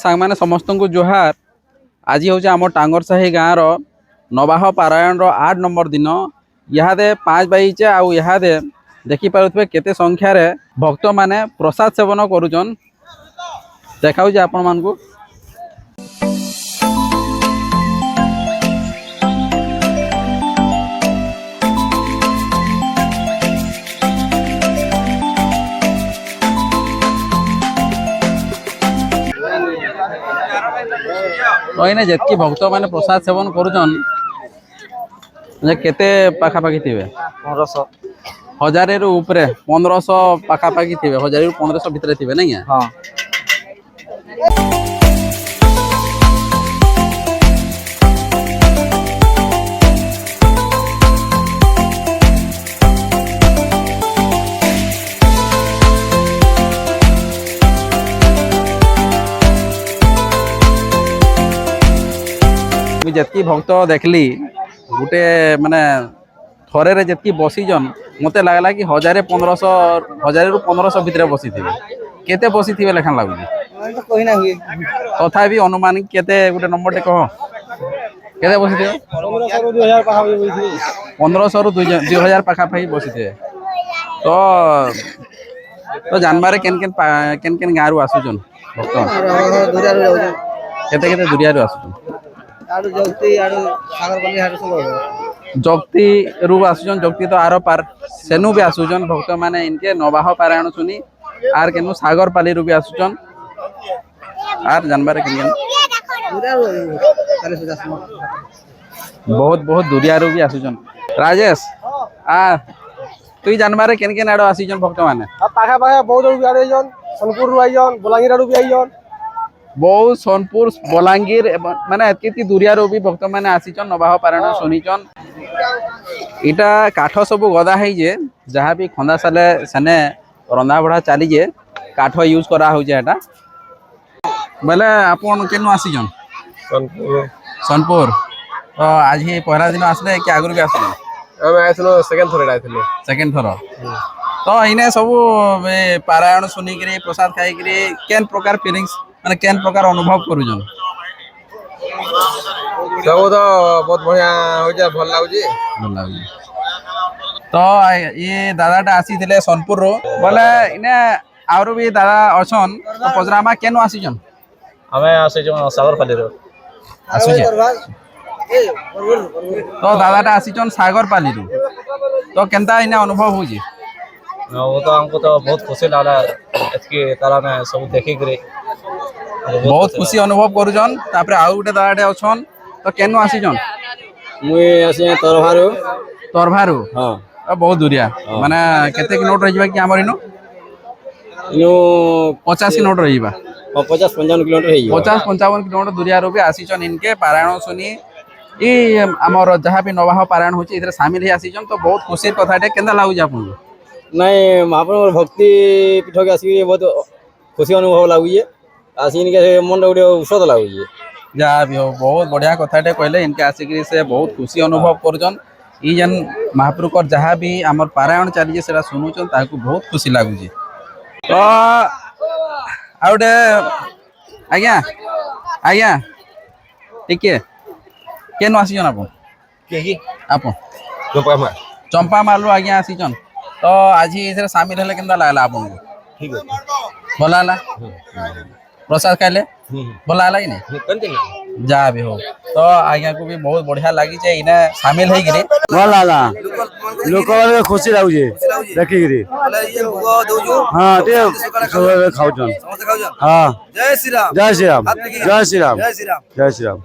सांगमाने समस्त को जोहार। आज हूँ आम टांगरसाही गाँव नवाह पारायण 8 नंबर दिन इहादे 5 बाइचे आउ इहादे देखि पारुथबे केते संख्यार भक्त माने प्रसाद सेवन करुचन देखाऊँ आपण मानकु। तो इने जितकी भक्त माने प्रसाद सेवन करुचन केते पाखापाखि थे 1500 हजार रु ऊपरे 1500 पाखापाखि थे 1000 रु 1500 भितर थे नहीं है। हाँ जितकी भक्त देखली गोटे माने थरे रे जितकी बसीजन मते लागला कि 1000 रु 1500 भितर बसी थे केते बसी थे लेखन लागुची तो कोई ना हुए तथापि अनुमानिक केते गोटे नंबर टे कह केते बसी थे 1500 रु 2000 पाखापाखि बसी थे। तो तो जानबारे केन केन गाँव रु आसुचन भक्त केते केते दुरिया रु आसुचन जगती रु आसुचन जगती तो आर पार सेनु भी आसुचन भक्त माने इनके नवाह पारायण सुनी आर केनु सागर पाली रु भी आसुचन आर जानबारे केन बहुत बहुत दुरिया रु भी आसुचन। राजेश तुई जानबारे केन केन आडो आसीचन भक्त माने पाखा पाखा बहुत रु आड़े जन सोनपुर रु आइजन बलांगीर रु भी आइजन बहुत सोनपुर बलांगीर माने एतकी दुरिया रो भी भक्त माने आसीचन नवाह पारायण सुनीचन। इटा काठ सब गदा है जे जहाँ भी खंदा साले सेने रंधा बढ़ा चली जे काठ यूज करा हो जे एटा बोले आपन केनु आसीचन सोनपुर। तो आज ही पहला दिन आसले कि आगुर भी आसले हम आइथलो सेकंड थोर आइथलो सेकंड थर। तो इने सब पारायण सुनी करी प्रसाद खाई करी केन प्रकार फीलिंग्स माने केन प्रकार अनुभव करूजन सब तो बहुत बढ़िया हो जा भल लागुजी भल लागुजी। तो ये दादाटा आसी थिले सोनपुर रो बोले इने आरो भी दादा अछन तो पजरामा केनो आसीजन हमें आसे जो सागर पाली रो आसुजे। तो दादाटा आसीचन सागर पाली रो तो केनता इने अनुभव होजी वो तो हमको तो बहुत खुशी लागला एतके तारा में सब देखि करे बहुत खुशी अनुभव करूजन। तापरे आउ गुटे दादाटे अछन तो केनो आसीजन मुई आसे तरभारू हां बहुत दुरिया माने केते किलोमीटर रहिबा कि हमर इनो इनो 50 किलोमीटर रहिबा 50-55 किलोमीटर है 50-55 किलोमीटर दुरिया रो भी आसीचन इनके पारायण सुनी ई हमर जहाँ भी नवाह पारायण होची इधर शामिल ही आसीचन। तो बहुत खुशी कथाटे केंदा लागु जा आपन नहीं महाप्रभु भक्ति पीठ के आसी बहुत खुशी अनुभव लागुए आसी इनके मन गोटे औषध लागुए जहाँ भी हो बहुत बढ़िया कथाटे कहले इनके आसिक से बहुत खुशी अनुभव करजन। ई जन महाप्रभुकर जहाँ भी आमर पारायण चली से शुणुचन ताकू बहुत खुशी लगुच। तो आउटे आज्ञा आज्ञा टिके केन आसीचन आपन चंपा मालू आज्ञा आसीचन। तो आज इधर शामिल हेले केंदा लागला आपन ठीक है भला हला प्रसाद खाइले भला हला कि नहीं जा भी हो। तो आज्ञा को भी बहुत बढ़िया लगी जे इने शामिल है गिरे भल हला लोक खुशी लागुजे देखि गिरे हां ते सब खाउजन हां जय श्री राम जय श्री राम जय श्री राम जय श्री राम जय श्री राम।